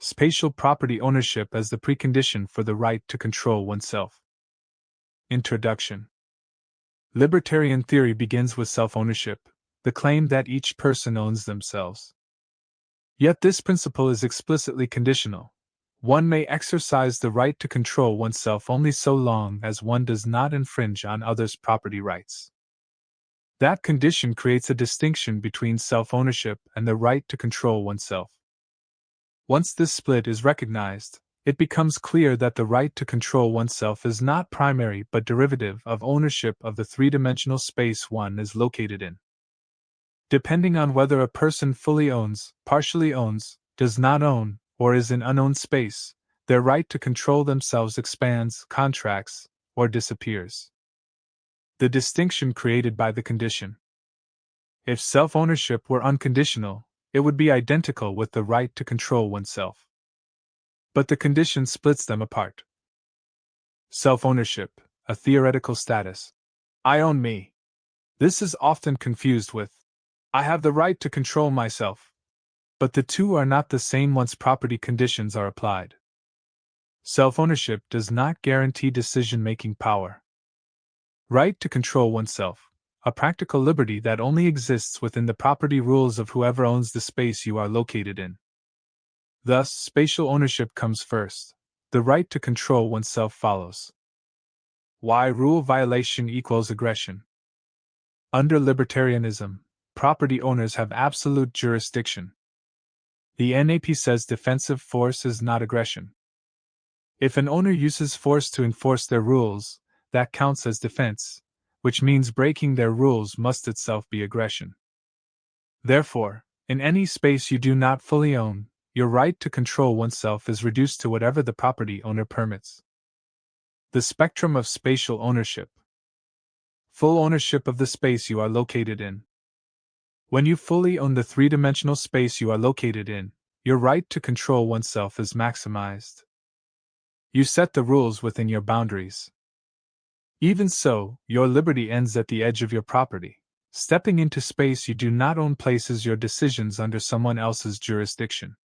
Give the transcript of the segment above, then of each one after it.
Spatial property ownership as the precondition for the right to control oneself. Introduction. Libertarian theory begins with self-ownership, the claim that each person owns themselves. Yet this principle is explicitly conditional. One may exercise the right to control oneself only so long as one does not infringe on others' property rights. That condition creates a distinction between self-ownership and the right to control oneself. Once this split is recognized, it becomes clear that the right to control oneself is not primary but derivative of ownership of the three-dimensional space one is located in. Depending on whether a person fully owns, partially owns, does not own, or is in unowned space, their right to control themselves expands, contracts, or disappears. The distinction created by the condition. If self-ownership were unconditional, it would be identical with the right to control oneself. But the condition splits them apart. Self-ownership, a theoretical status. I own me. This is often confused with, I have the right to control myself. But the two are not the same once property conditions are applied. Self-ownership does not guarantee decision-making power. Right to control oneself, a practical liberty that only exists within the property rules of whoever owns the space you are located in. Thus, spatial ownership comes first. The right to control oneself follows. Why rule violation equals aggression? Under libertarianism, property owners have absolute jurisdiction. The NAP says defensive force is not aggression. If an owner uses force to enforce their rules, that counts as defense, which means breaking their rules must itself be aggression. Therefore, in any space you do not fully own, your right to control oneself is reduced to whatever the property owner permits. The spectrum of spatial ownership. Full ownership of the space you are located in. When you fully own the three-dimensional space you are located in, your right to control oneself is maximized. You set the rules within your boundaries. Even so, your liberty ends at the edge of your property. Stepping into space you do not own places your decisions under someone else's jurisdiction.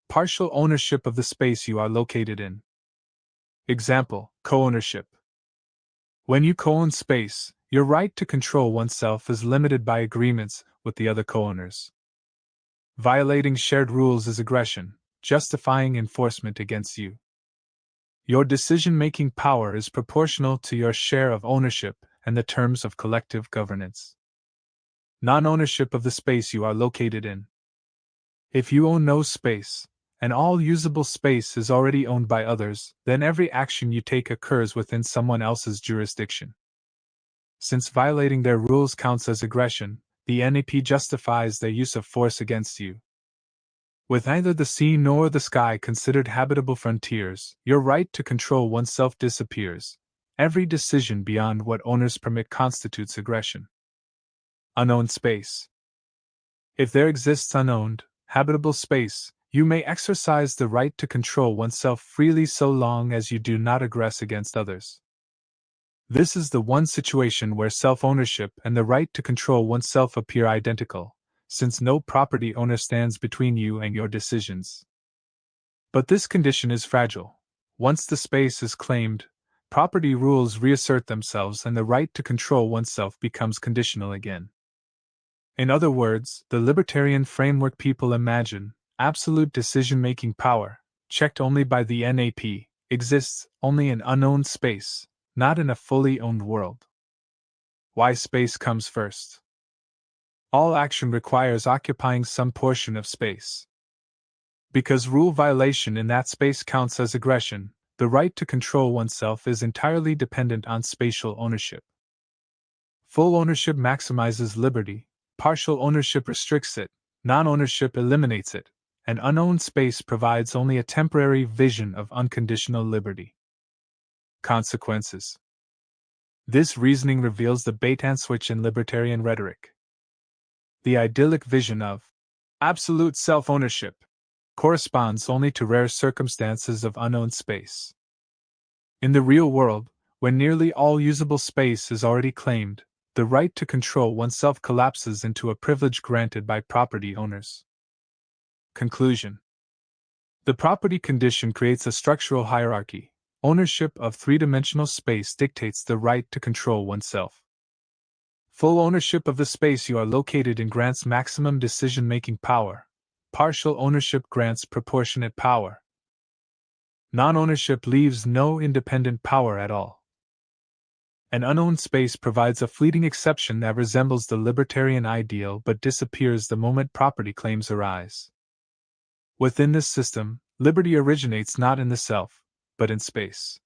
Partial ownership of the space you are located in. Example, co-ownership. When you co-own space, your right to control oneself is limited by agreements with the other co-owners. Violating shared rules is aggression, justifying enforcement against you. Your decision-making power is proportional to your share of ownership and the terms of collective governance. Non-ownership of the space you are located in. If you own no space, and all usable space is already owned by others, then every action you take occurs within someone else's jurisdiction. Since violating their rules counts as aggression, the NAP justifies their use of force against you. With neither the sea nor the sky considered habitable frontiers, your right to control oneself disappears. Every decision beyond what owners permit constitutes aggression. Unowned space. If there exists unowned, habitable space, you may exercise the right to control oneself freely so long as you do not aggress against others. This is the one situation where self-ownership and the right to control oneself appear identical, since no property owner stands between you and your decisions. But this condition is fragile. Once the space is claimed, property rules reassert themselves and the right to control oneself becomes conditional again. In other words, the libertarian framework people imagine, absolute decision-making power, checked only by the NAP, exists only in unowned space, not in a fully owned world. Why space comes first? All action requires occupying some portion of space. Because rule violation in that space counts as aggression, the right to control oneself is entirely dependent on spatial ownership. Full ownership maximizes liberty, partial ownership restricts it, non-ownership eliminates it, and unowned space provides only a temporary vision of unconditional liberty. Consequences. This reasoning reveals the bait-and-switch in libertarian rhetoric. The idyllic vision of absolute self-ownership corresponds only to rare circumstances of unowned space. In the real world, when nearly all usable space is already claimed, the right to control oneself collapses into a privilege granted by property owners. Conclusion. The property condition creates a structural hierarchy. Ownership of three-dimensional space dictates the right to control oneself. Full ownership of the space you are located in grants maximum decision-making power. Partial ownership grants proportionate power. Non-ownership leaves no independent power at all. An unowned space provides a fleeting exception that resembles the libertarian ideal but disappears the moment property claims arise. Within this system, liberty originates not in the self, but in space.